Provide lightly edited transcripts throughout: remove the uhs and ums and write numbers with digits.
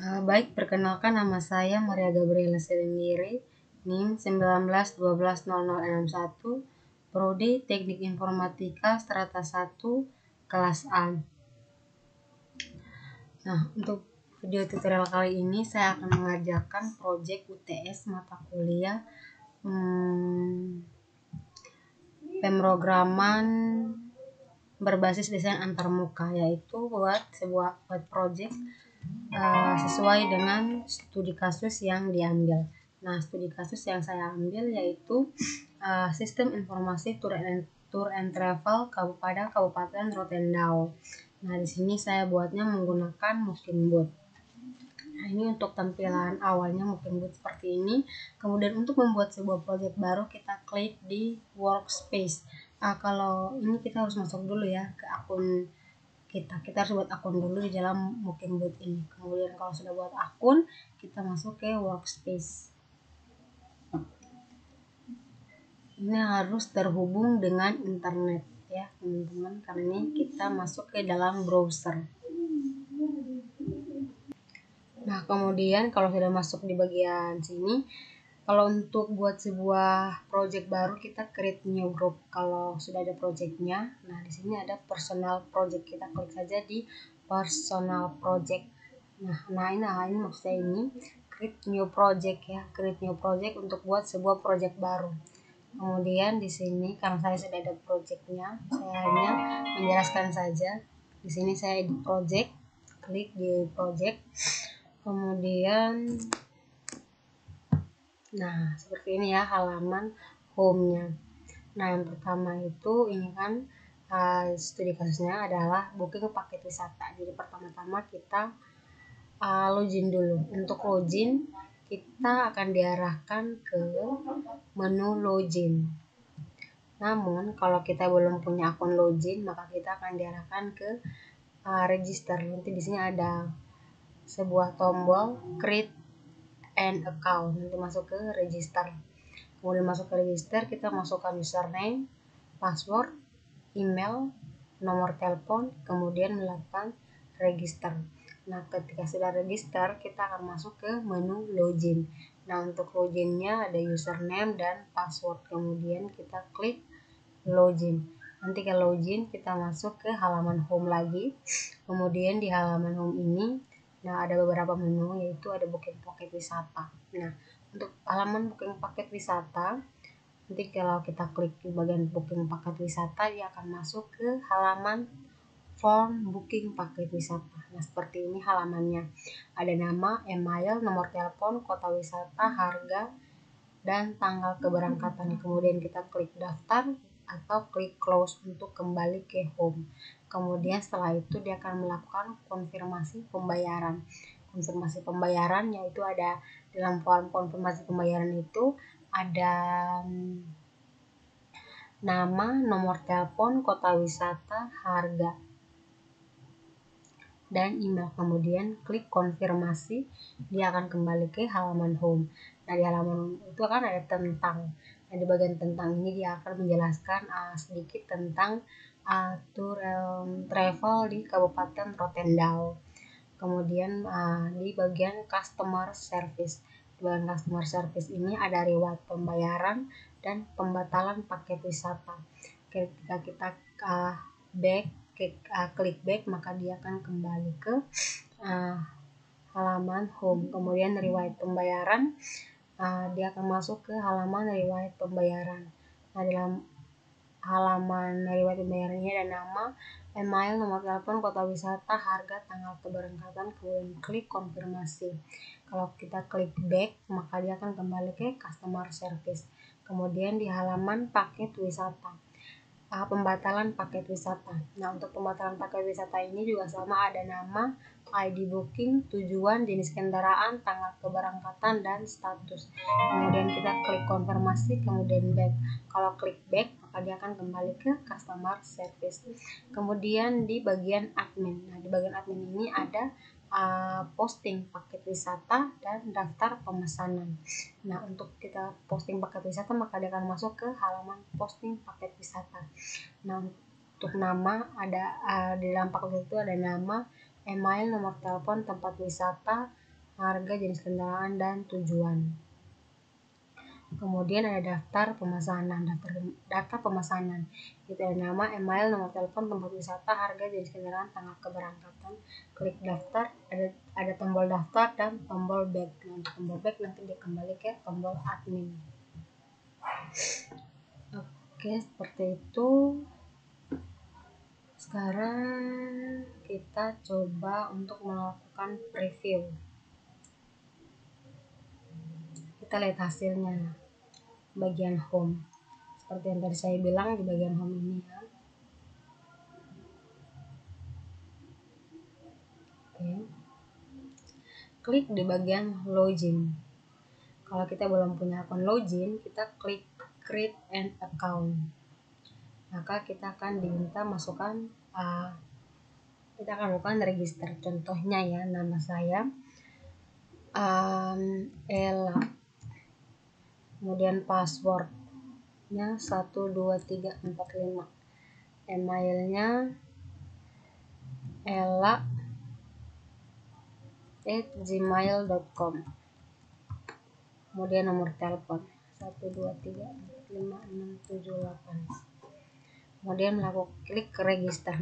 Baik, perkenalkan nama saya Maria Gabriela Selindiri, NIM 19120061, Prodi Teknik Informatika Strata 1, kelas A. Nah, untuk video tutorial kali ini saya akan mengajarkan proyek UTS mata kuliah pemrograman berbasis desain antarmuka, yaitu buat sebuah proyek sesuai dengan studi kasus yang diambil. Nah, studi kasus yang saya ambil yaitu sistem informasi tour and travel pada Kabupaten Rotendao. Nah, di sini saya buatnya menggunakan Mookingboot. Nah, ini untuk tampilan awalnya Mookingboot seperti ini. Kemudian untuk membuat sebuah proyek baru, kita klik di workspace. Kalau ini kita harus masuk dulu ya ke akun kita harus buat akun dulu di dalam Mookingboot ini. Kemudian kalau sudah buat akun, kita masuk ke workspace. Ini harus terhubung dengan internet ya teman-teman, karena ini kita masuk ke dalam browser. Nah, kemudian kalau sudah masuk di bagian sini, kalau untuk buat sebuah project baru, kita create new group. Kalau sudah ada projectnya, nah di sini ada personal project, kita klik saja di personal project. Nah ini maksudnya ini create new project ya, create new project untuk buat sebuah project baru. Kemudian di sini karena saya sudah ada projectnya, saya hanya menjelaskan saja. Di sini saya edit project, klik di project, kemudian nah seperti ini ya halaman home-nya. Nah, yang pertama itu ini kan studi kasusnya adalah booking paket wisata. Jadi pertama-tama kita login dulu. Untuk login kita akan diarahkan ke menu login. Namun kalau kita belum punya akun login, maka kita akan diarahkan ke register. Nanti di sini ada sebuah tombol create an account. Nanti masuk ke register. Kemudian masuk ke register, kita masukkan username, password, email, nomor telepon, kemudian melakukan register. Nah, ketika sudah register, kita akan masuk ke menu login. Nah, untuk loginnya ada username dan password. Kemudian kita klik login. Nanti ke login, kita masuk ke halaman home lagi. Kemudian di halaman home ini, nah ada beberapa menu, yaitu ada booking paket wisata. Nah, untuk halaman booking paket wisata, nanti kalau kita klik di bagian booking paket wisata, dia akan masuk ke halaman form booking paket wisata. Nah, seperti ini halamannya. Ada nama, email, nomor telepon, kota wisata, harga, dan tanggal keberangkatan. Kemudian kita klik daftar atau klik close untuk kembali ke home. Kemudian setelah itu dia akan melakukan konfirmasi pembayaran. Konfirmasi pembayaran yaitu ada dalam form konfirmasi pembayaran itu ada nama, nomor telepon, kota wisata, harga, dan email. Kemudian klik konfirmasi, dia akan kembali ke halaman home. Nah, di halaman home itu akan ada tentang. Nah, di bagian tentang ini dia akan menjelaskan sedikit tentang tour travel di Kabupaten Rotendao. Kemudian di bagian customer service. Di bagian customer service ini ada riwayat pembayaran dan pembatalan paket wisata. Ketika kita klik back, maka dia akan kembali ke halaman home. Kemudian riwayat pembayaran, dia akan masuk ke halaman riwayat pembayaran. Nah, dalam halaman riwayat pembayaran ini ada nama, email, nomor telepon, kota wisata, harga, tanggal keberangkatan, kemudian klik konfirmasi. Kalau kita klik back, maka dia akan kembali ke customer service. Kemudian di halaman paket wisata, pembatalan paket wisata. Nah, untuk pembatalan paket wisata ini juga sama, ada nama, ID booking, tujuan, jenis kendaraan, tanggal keberangkatan, dan status. Kemudian kita klik konfirmasi, kemudian back. Kalau klik back, maka dia akan kembali ke customer service. Kemudian di bagian admin. Nah, di bagian admin ini ada posting paket wisata dan daftar pemesanan. Nah, untuk kita posting paket wisata, maka dia akan masuk ke halaman posting paket wisata. Nah, untuk nama ada di dalam paket itu ada nama, email, nomor telepon, tempat wisata, harga, jenis kendaraan, dan tujuan. Kemudian ada daftar pemesanan. Data pemesanan itu ada nama, email, nomor telepon, tempat wisata, harga, jenis kendaraan, tanggal keberangkatan. Klik daftar, ada tombol daftar dan tombol back. Nah, tombol back nanti dia kembali ke tombol admin. Oke, seperti itu. Sekarang kita coba untuk melakukan preview. Kita lihat hasilnya bagian home. Seperti yang tadi saya bilang di bagian home ini ya. Oke. Klik di bagian login. Kalau kita belum punya akun login, kita klik create an account. Maka kita akan diminta masukkan kita akan lakukan register. Contohnya ya, nama saya Ella, kemudian passwordnya 12345, emailnya ella@gmail.com, kemudian nomor telepon 123456778. Kemudian klik register.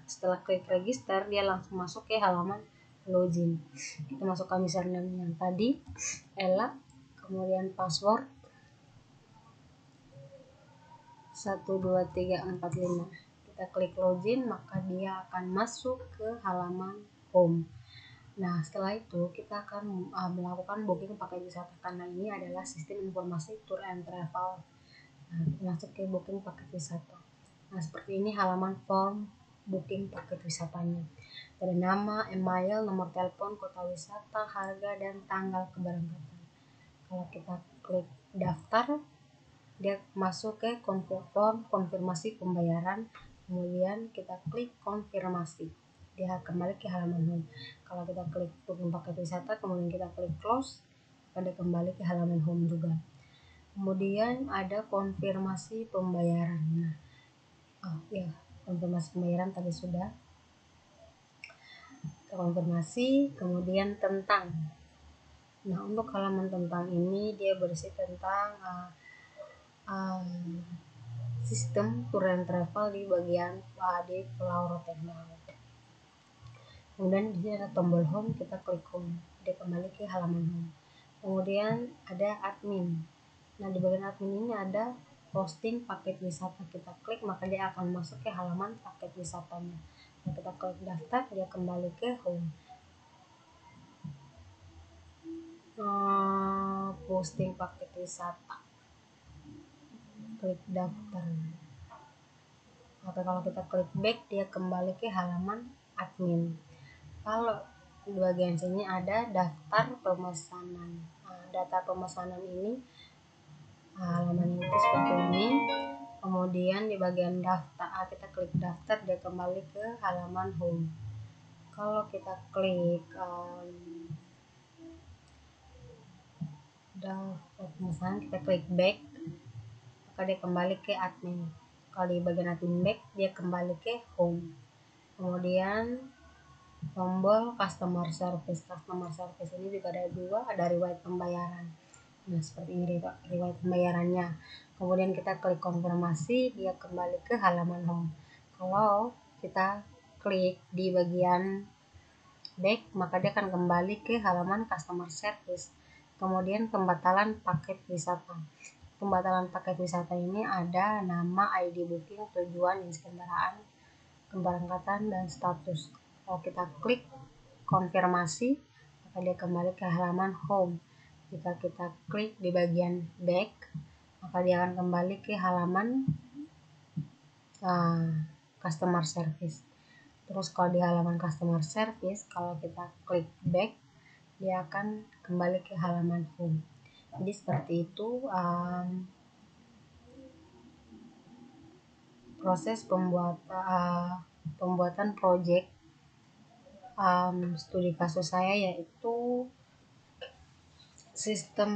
Setelah klik register, dia langsung masuk ke halaman login. Kita masukkan username yang tadi Ella, kemudian password 12345. Kita klik login, maka dia akan masuk ke halaman home. Nah, setelah itu kita akan melakukan booking paket wisata, karena ini adalah sistem informasi tour and travel. Nah, masuk ke booking paket wisata. Nah, seperti ini halaman form booking paket wisatanya. Ada nama, email, nomor telepon, kota wisata, harga, dan tanggal keberangkatan. Kalau kita klik daftar, dia masuk ke form konfirmasi pembayaran. Kemudian kita klik konfirmasi, dia kembali ke halaman home. Kalau kita klik booking paket wisata, kemudian kita klik close, dia kembali ke halaman home juga. Kemudian ada konfirmasi pembayaran. Konfirmasi pembayaran tadi sudah. Konfirmasi, kemudian tentang. Nah, untuk halaman tentang ini dia berisi tentang sistem tour and travel di bagian di Pulau Rotendao. Kemudian di sini ada tombol home, kita klik home, dia kembali ke halaman home. Kemudian ada admin. Nah, di bagian admin ini ada posting paket wisata. Kita klik, maka dia akan masuk ke halaman paket wisatanya. Nah, kita klik daftar, dia kembali ke home. Posting paket wisata, klik daftar. Maka kalau kita klik back, dia kembali ke halaman admin. Kalau di bagian sini ada daftar pemesanan. Data pemesanan ini halaman itu seperti ini. Kemudian di bagian daftar, kita klik daftar, dia kembali ke halaman home. Kalau kita klik daftar pemesanan, kita klik back, maka dia kembali ke admin. Kalau di bagian admin back, dia kembali ke home. Kemudian tombol customer service. Customer service ini juga ada dua, ada riwayat pembayaran. Nah, seperti ini riwayat pembayarannya. Kemudian kita klik konfirmasi, dia kembali ke halaman home. Kalau kita klik di bagian back, maka dia akan kembali ke halaman customer service. Kemudian pembatalan paket wisata. Pembatalan paket wisata ini ada nama, ID booking, tujuan, jenis kendaraan, keberangkatan, dan status. Kalau kita klik konfirmasi, maka dia kembali ke halaman home. Jika kita klik di bagian back, maka dia akan kembali ke halaman customer service. Terus kalau di halaman customer service, kalau kita klik back, dia akan kembali ke halaman home. Jadi seperti itu proses pembuatan project studi kasus saya, yaitu sistem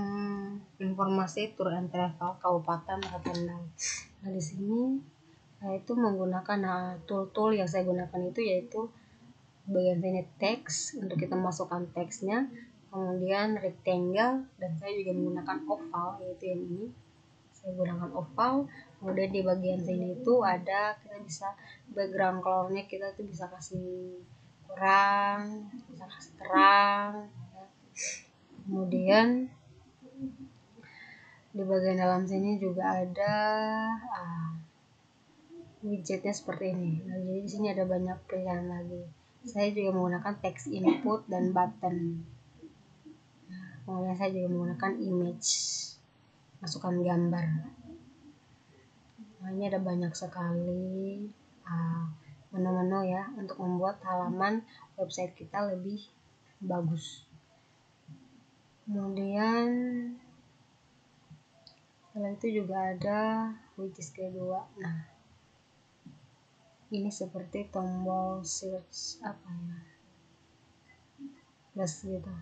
informasi tour and travel Kabupaten Rotendao. Nah, di sini saya itu menggunakan tool-tool yang saya gunakan itu yaitu bagian sini teks untuk kita masukkan teksnya, kemudian rectangle, dan saya juga menggunakan oval, yaitu yang ini saya gunakan oval. Kemudian di bagian sini itu ada, kita bisa background colornya kita tuh bisa kasih kurang, bisa kasih terang. Kemudian di bagian dalam sini juga ada widgetnya seperti ini. Nah, jadi di sini ada banyak pilihan lagi. Saya juga menggunakan text input dan button. Nah, kemudian saya juga menggunakan image, masukkan gambar. Nah, ini ada banyak sekali menu-menu ya untuk membuat halaman website kita lebih bagus. Kemudian setelah itu juga ada widget kedua. Nah, ini seperti tombol search plus gitu.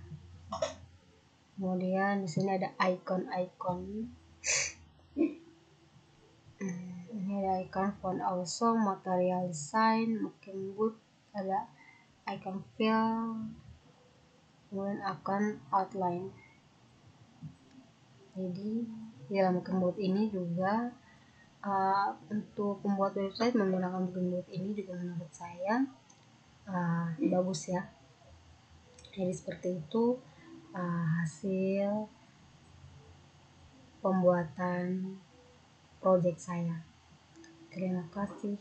Kemudian di sini ada icon-icon. Ini ada icon font also, material design, mungkin boot, ada icon fill, kemudian icon outline. Jadi di dalam Booking ini juga untuk membuat website menggunakan Booking ini juga menurut saya bagus ya. Jadi seperti itu hasil pembuatan project saya. Terima kasih.